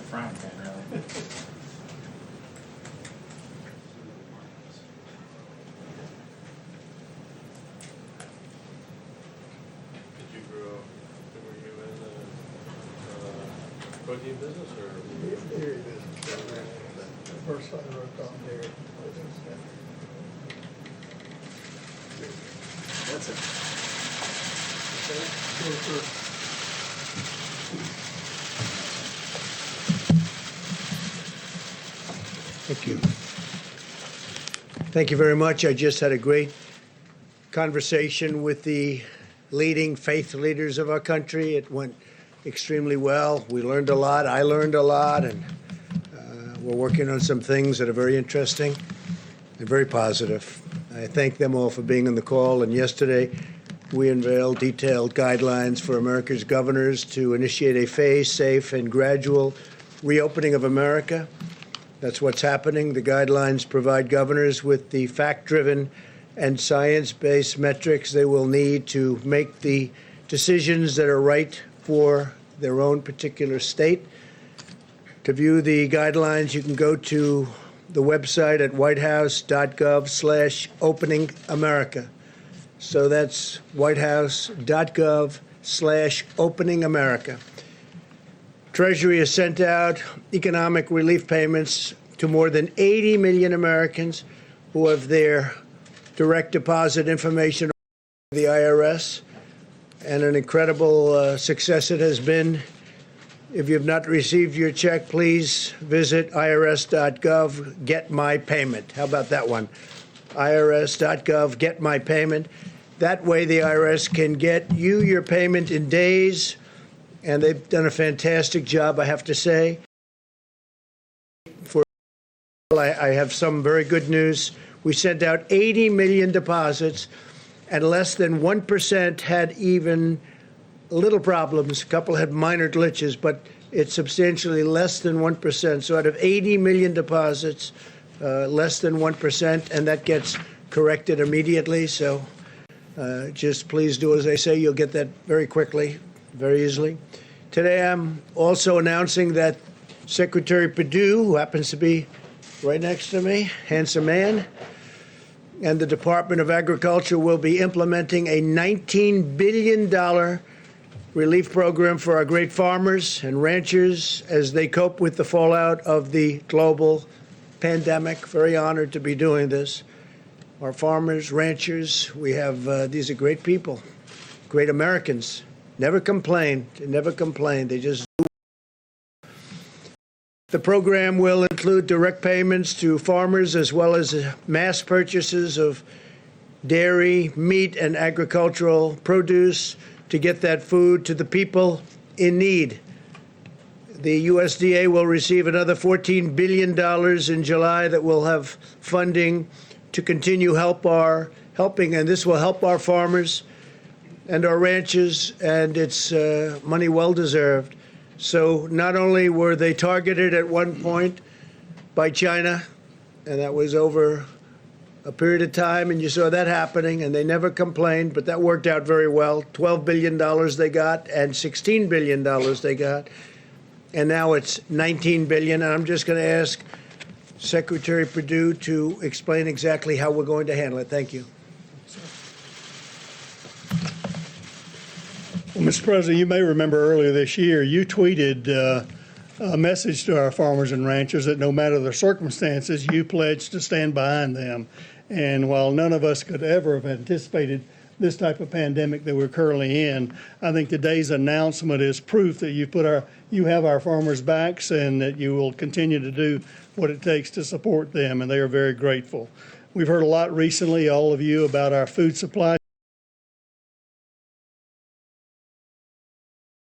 frying pan, really. Did you grow up, were you in the protein business or? Dairy business. First I worked on dairy. That's it. Thank you. Thank you very much. I just had a great conversation with the leading faith leaders of our country. It went extremely well. We learned a lot. I learned a lot, and we're working on some things that are very interesting and very positive. I thank them all for being on the call. And yesterday, we unveiled detailed guidelines for America's governors to initiate a phased, safe, and gradual reopening of America. That's what's happening. The guidelines provide governors with the fact-driven and science-based metrics they will need to make the decisions that are right for their own particular state. To view the guidelines, you can go to the website at whitehouse.gov/openingamerica. So that's whitehouse.gov/openingamerica. Treasury has sent out economic relief payments to more than 80 million Americans who have their direct deposit information on the IRS, and an incredible success it has been. If you have not received your check, please visit irs.gov, get my payment. How about that one? irs.gov, get my payment. That way the IRS can get you your payment in days, and they've done a fantastic job, I have to say. I have some very good news. We sent out 80 million deposits, and less than 1% had even little problems. A couple had minor glitches, but it's substantially less than 1%. So out of 80 million deposits, less than 1%, and that gets corrected immediately. So just please do as I say. You'll get that very quickly, very easily. Today I'm also announcing that Secretary Perdue, who happens to be right next to me, handsome man, and the Department of Agriculture will be implementing a $19 billion relief program for our great farmers and ranchers as they cope with the fallout of the global pandemic. Very honored to be doing this. Our farmers, ranchers, we have, these are great people, great Americans. Never complain, never complain. They just do. The program will include direct payments to farmers as well as mass purchases of dairy, meat, and agricultural produce to get that food to the people in need. The USDA will receive another $14 billion in July that will have funding to continue helping, and this will help our farmers and our ranchers, and it's money well deserved. So not only were they targeted at one point by China, and that was over a period of time, and you saw that happening, and they never complained, but that worked out very well. $12 billion they got, and $16 billion they got, and now it's $19 billion. And I'm just going to ask Secretary Perdue to explain exactly how we're going to handle it. Thank you. Well, Mr. President, you may remember earlier this year, you tweeted a message to our farmers and ranchers that no matter the circumstances, you pledged to stand behind them. And while none of us could ever have anticipated this type of pandemic that we're currently in, I think today's announcement is proof that you have our farmers' backs and that you will continue to do what it takes to support them, and they are very grateful. We've heard a lot recently, all of you, about our food supply.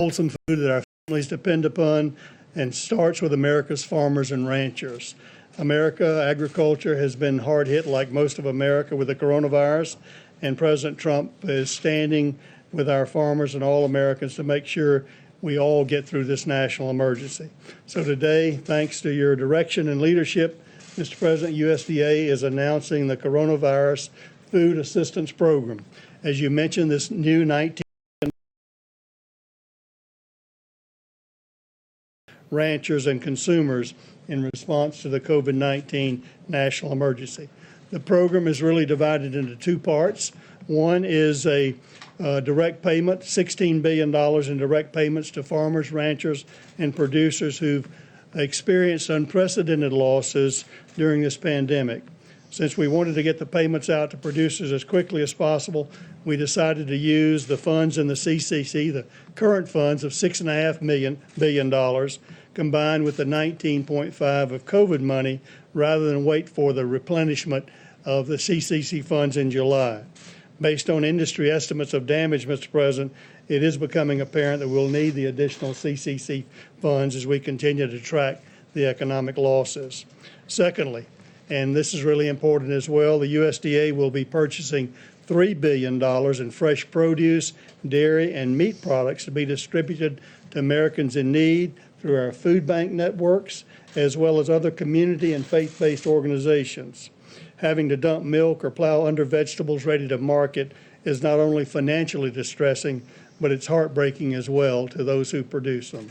Wholesome food that our families depend upon, and starts with America's farmers and ranchers. Agriculture has been hard hit like most of America with the coronavirus, and President Trump is standing with our farmers and all Americans to make sure we all get through this national emergency. So today, thanks to your direction and leadership, Mr. President, USDA is announcing the Coronavirus Food Assistance Program. As you mentioned, this new $19 ranchers, and consumers in response to the COVID-19 national emergency. The program is really divided into two parts. One is a direct payment, $16 billion in direct payments to farmers, ranchers, and producers who've experienced unprecedented losses during this pandemic. Since we wanted to get the payments out to producers as quickly as possible, we decided to use the funds in the CCC, the current funds of $6.5 billion, combined with the 19.5 of COVID money, rather than wait for the replenishment of the CCC funds in July. Based on industry estimates of damage, Mr. President, it is becoming apparent that we'll need the additional CCC funds as we continue to track the economic losses. Secondly, and this is really important as well, the USDA will be purchasing $3 billion in fresh produce, dairy, and meat products to be distributed to Americans in need through our food bank networks, as well as other community and faith-based organizations. Having to dump milk or plow under vegetables ready to market is not only financially distressing, but it's heartbreaking as well to those who produce them.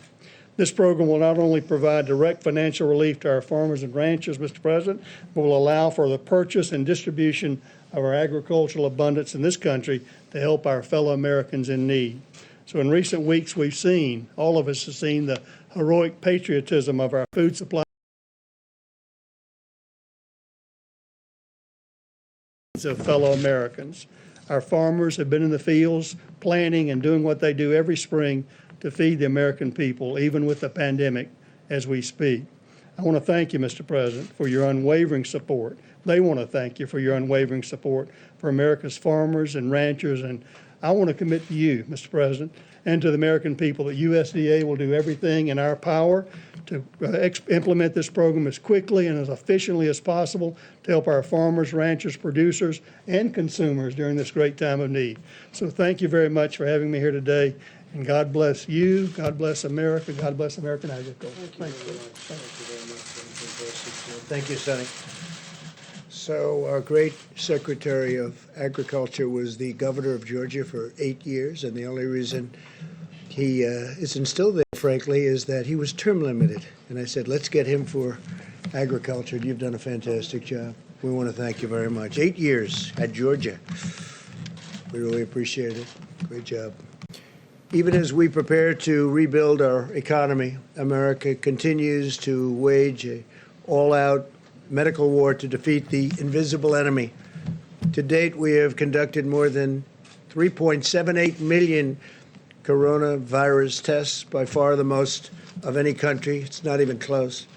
This program will not only provide direct financial relief to our farmers and ranchers, Mr. President, but will allow for the purchase and distribution of our agricultural abundance in this country to help our fellow Americans in need. So in recent weeks, we've seen, all of us have seen, the heroic patriotism of our food supply of fellow Americans. Our farmers have been in the fields planting and doing what they do every spring to feed the American people, even with the pandemic as we speak. I want to thank you, Mr. President, for your unwavering support. They want to thank you for your unwavering support for America's farmers and ranchers. And I want to commit to you, Mr. President, and to the American people that USDA will do everything in our power to implement this program as quickly and as efficiently as possible to help our farmers, ranchers, producers, and consumers during this great time of need. So thank you very much for having me here today. And God bless you, God bless America, God bless American agriculture. Thank you very much. Thank you, Sonny. So our great Secretary of Agriculture was the governor of Georgia for 8 years, and the only reason he isn't still there, frankly, is that he was term limited. And I said, let's get him for agriculture. You've done a fantastic job. We want to thank you very much. 8 years at Georgia. We really appreciate it. Great job. Even as we prepare to rebuild our economy, America continues to wage an all-out medical war to defeat the invisible enemy. To date, we have conducted more than 3.78 million coronavirus tests, by far the most of any country. It's not even close.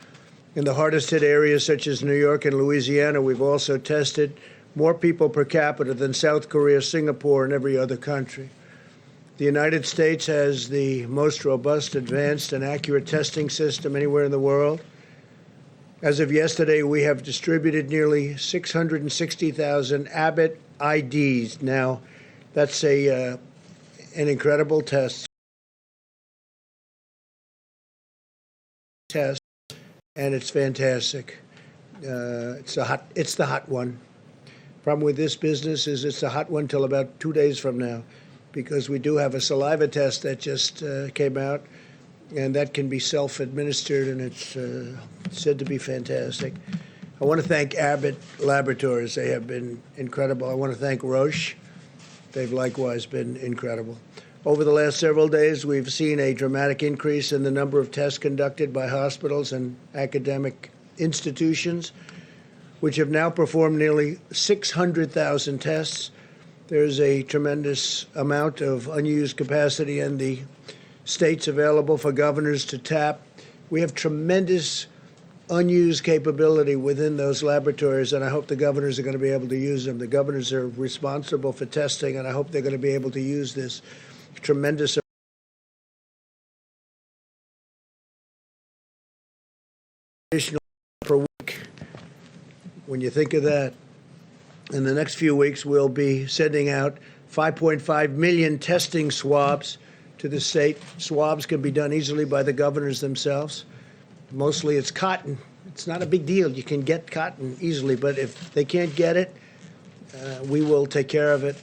In the hardest hit areas such as New York and Louisiana, we've also tested more people per capita than South Korea, Singapore, and every other country. The United States has the most robust, advanced, and accurate testing system anywhere in the world. As of yesterday, we have distributed nearly 660,000 Abbott IDs. Now, that's an incredible test, and it's fantastic. It's the hot one. Problem with this business is it's a hot one till about 2 days from now, because we do have a saliva test that just came out, and that can be self-administered, and it's said to be fantastic. I want to thank Abbott Laboratories. They have been incredible. I want to thank Roche. They've likewise been incredible. Over the last several days, we've seen a dramatic increase in the number of tests conducted by hospitals and academic institutions, which have now performed nearly 600,000 tests. There's a tremendous amount of unused capacity in the states available for governors to tap. We have tremendous unused capability within those laboratories, and I hope the governors are going to be able to use them. The governors are responsible for testing, and I hope they're going to be able to use this tremendous additional per week. When you think of that, in the next few weeks, we'll be sending out 5.5 million testing swabs to the state. Swabs can be done easily by the governors themselves. Mostly it's cotton. It's not a big deal. You can get cotton easily, but if they can't get it, we will take care of it.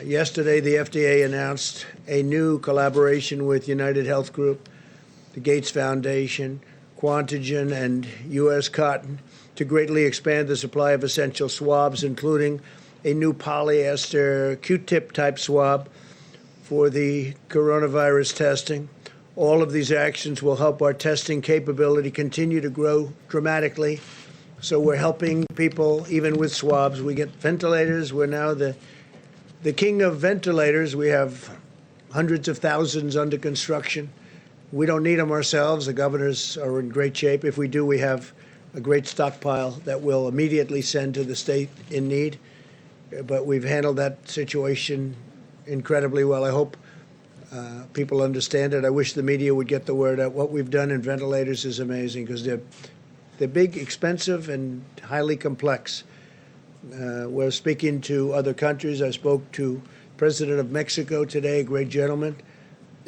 Yesterday, the FDA announced a new collaboration with United Health Group. the Gates Foundation, Quantigen, and U.S. Cotton to greatly expand the supply of essential swabs, including a new polyester Q-tip type swab for the coronavirus testing. All of these actions will help our testing capability continue to grow dramatically. So we're helping people even with swabs. We get ventilators. We're now the king of ventilators. We have hundreds of thousands under construction. We don't need them ourselves. The governors are in great shape. If we do, we have a great stockpile that we'll immediately send to the state in need. But we've handled that situation incredibly well. I hope people understand it. I wish the media would get the word out. What we've done in ventilators is amazing because they're big, expensive, and highly complex. We're speaking to other countries. I spoke to President of Mexico today, a great gentleman,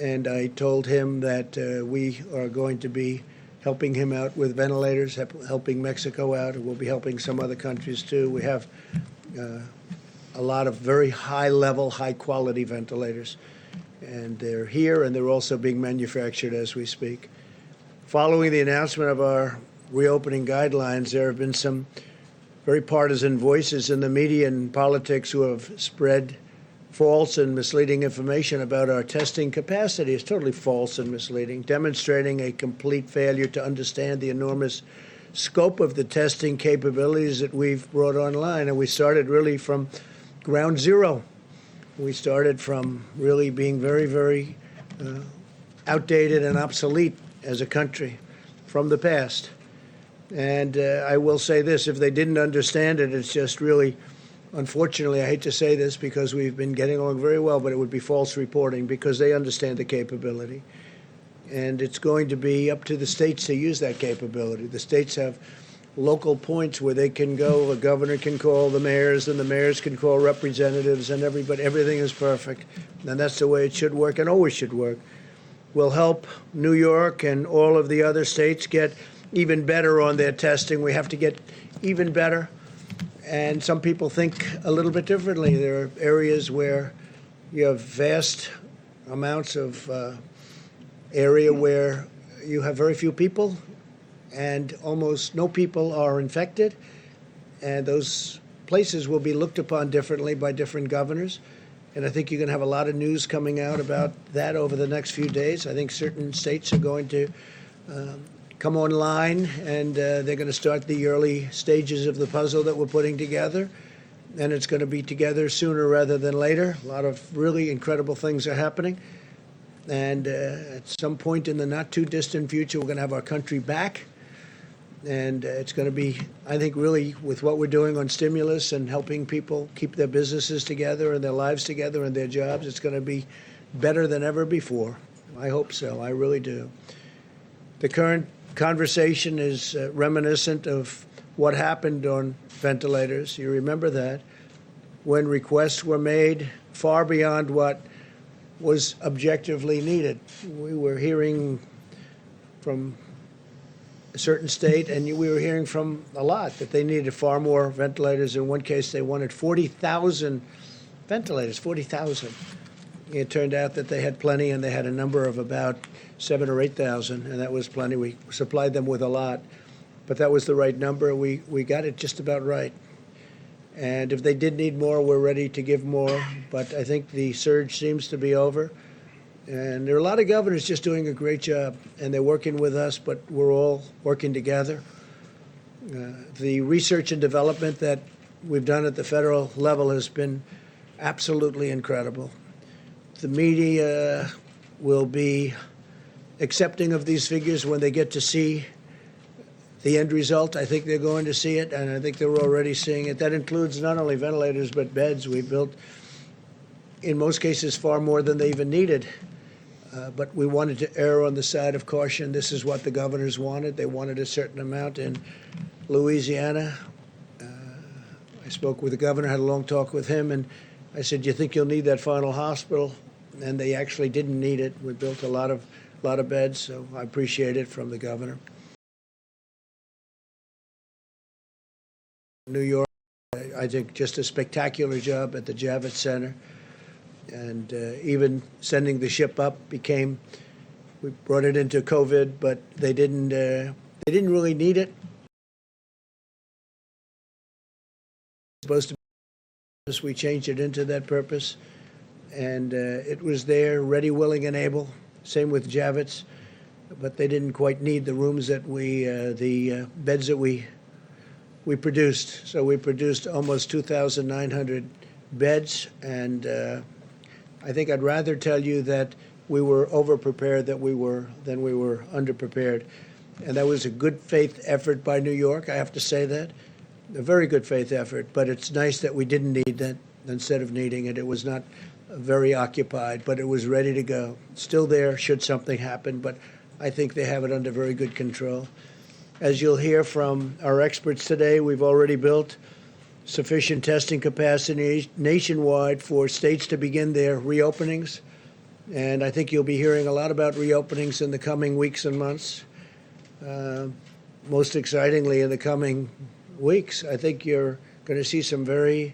and I told him that we are going to be helping him out with ventilators, helping Mexico out, and we'll be helping some other countries too. We have a lot of very high-level, high-quality ventilators, and they're here, and they're also being manufactured as we speak. Following the announcement of our reopening guidelines, there have been some very partisan voices in the media and politics who have spread false and misleading information about our testing capacity. It's totally false and misleading, demonstrating a complete failure to understand the enormous scope of the testing capabilities that we've brought online. And we started really from ground zero. We started from really being very, very outdated and obsolete as a country from the past. And I will say this, if they didn't understand it, it's just really, unfortunately, I hate to say this because we've been getting along very well, but it would be false reporting because they understand the capability. And it's going to be up to the states to use that capability. The states have local points where they can go. A governor can call the mayors, and the mayors can call representatives, and everybody. Everything is perfect. And that's the way it should work and always should work. We'll help New York and all of the other states get even better on their testing. We have to get even better. And some people think a little bit differently. There are areas where you have vast amounts of area where you have very few people and almost no people are infected. And those places will be looked upon differently by different governors. And I think you're going to have a lot of news coming out about that over the next few days. I think certain states are going to come online, and they're going to start the early stages of the puzzle that we're putting together. And it's going to be together sooner rather than later. A lot of really incredible things are happening. And at some point in the not too distant future, we're going to have our country back. And it's going to be, I think, really with what we're doing on stimulus and helping people keep their businesses together and their lives together and their jobs, it's going to be better than ever before. I hope so. I really do. The current conversation is reminiscent of what happened on ventilators. You remember that when requests were made far beyond what was objectively needed. We were hearing from a certain state, and we were hearing from a lot that they needed far more ventilators. In one case, they wanted 40,000 ventilators, 40,000. It turned out that they had plenty, and they had a number of about 7,000 or 8,000, and that was plenty. We supplied them with a lot, but that was the right number. We got it just about right. And if they did need more, we're ready to give more. But I think the surge seems to be over. And there are a lot of governors just doing a great job, and they're working with us, but we're all working together. The research and development that we've done at the federal level has been absolutely incredible. The media will be accepting of these figures when they get to see the end result. I think they're going to see it, and I think they're already seeing it. That includes not only ventilators, but beds. We built, in most cases, far more than they even needed. But we wanted to err on the side of caution. This is what the governors wanted. They wanted a certain amount in Louisiana. I spoke with the governor, had a long talk with him, and I said, "Do you think you'll need that final hospital?" And they actually didn't need it. We built a lot of beds, so I appreciate it from the governor. New York, I think just a spectacular job at the Javits Center. And even sending the ship up became We brought it into COVID, but they didn't really need it. Supposed to be, we changed it into that purpose, and it was there, ready, willing, and able. Same with Javits, but they didn't quite need the rooms that the beds that we produced. So we produced almost 2,900 beds, and I think I'd rather tell you that we were over-prepared than we were under-prepared. And that was a good faith effort by New York, I have to say that. A very good faith effort, but it's nice that we didn't need that instead of needing it. It was not very occupied, but it was ready to go. Still there should something happen, but I think they have it under very good control. As you'll hear from our experts today, we've already built sufficient testing capacity nationwide for states to begin their reopenings. And I think you'll be hearing a lot about reopenings in the coming weeks and months. Most excitingly, in the coming weeks, I think you're going to see some very,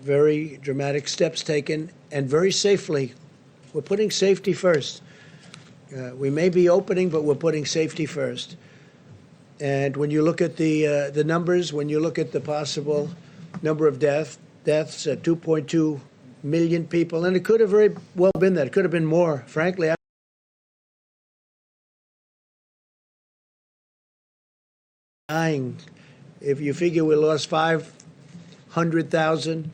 very dramatic steps taken, and very safely. We're putting safety first. We may be opening, but we're putting safety first. And when you look at the numbers, when you look at the possible number of deaths at 2.2 million people, and it could have very well been that. It could have been more, frankly. Dying. If you figure we lost 500,000,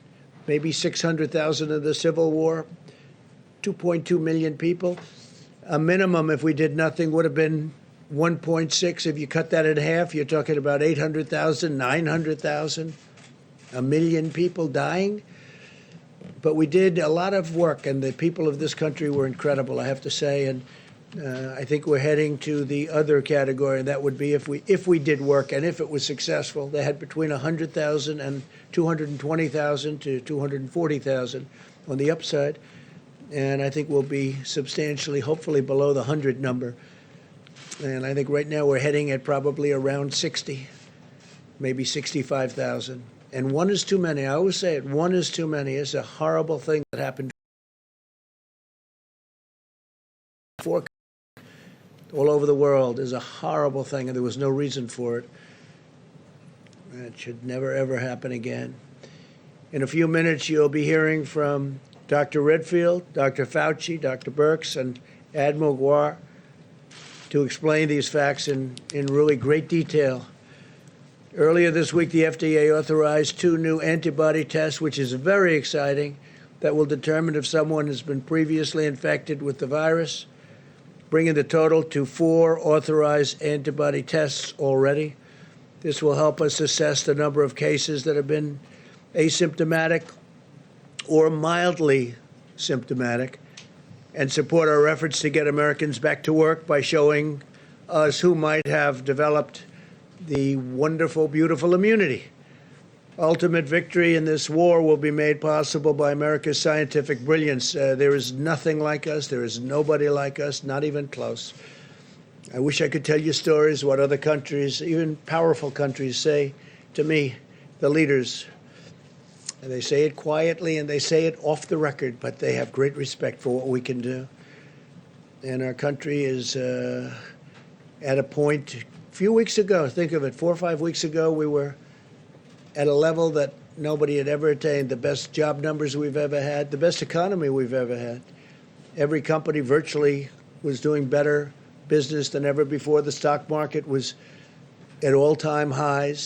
maybe 600,000 in the Civil War, 2.2 million people. A minimum, if we did nothing, would have been 1.6. If you cut that in half, you're talking about 800,000, 900,000, a million people dying. But we did a lot of work, and the people of this country were incredible, I have to say. And I think we're heading to the other category, and that would be if we did work and if it was successful. They had between 100,000 and 220,000 to 240,000 on the upside. And I think we'll be substantially, hopefully, below the 100 number. And I think right now we're heading at probably around 60, maybe 65,000. And one is too many. I always say it, one is too many. It's a horrible thing that happened all over the world. Is a horrible thing, and there was no reason for it. It should never, ever happen again. In a few minutes, you'll be hearing from Dr. Redfield, Dr. Fauci, Dr. Birx, and Admiral Guar to explain these facts in really great detail. Earlier this week, the FDA authorized 2 new antibody tests, which is very exciting, that will determine if someone has been previously infected with the virus, bringing the total to 4 authorized antibody tests already. This will help us assess the number of cases that have been asymptomatic or mildly symptomatic, and support our efforts to get Americans back to work by showing us who might have developed the wonderful, beautiful immunity. Ultimate victory in this war will be made possible by America's scientific brilliance. There is nothing like us. There is nobody like us, not even close. I wish I could tell you stories what other countries, even powerful countries, say to me, the leaders. And they say it quietly and they say it off the record, but they have great respect for what we can do. And our country is at a point, a few weeks ago, think of it, 4 or 5 weeks ago, we were at a level that nobody had ever attained, the best job numbers we've ever had, the best economy we've ever had. Every company virtually was doing better business than ever before. The stock market was at all-time highs.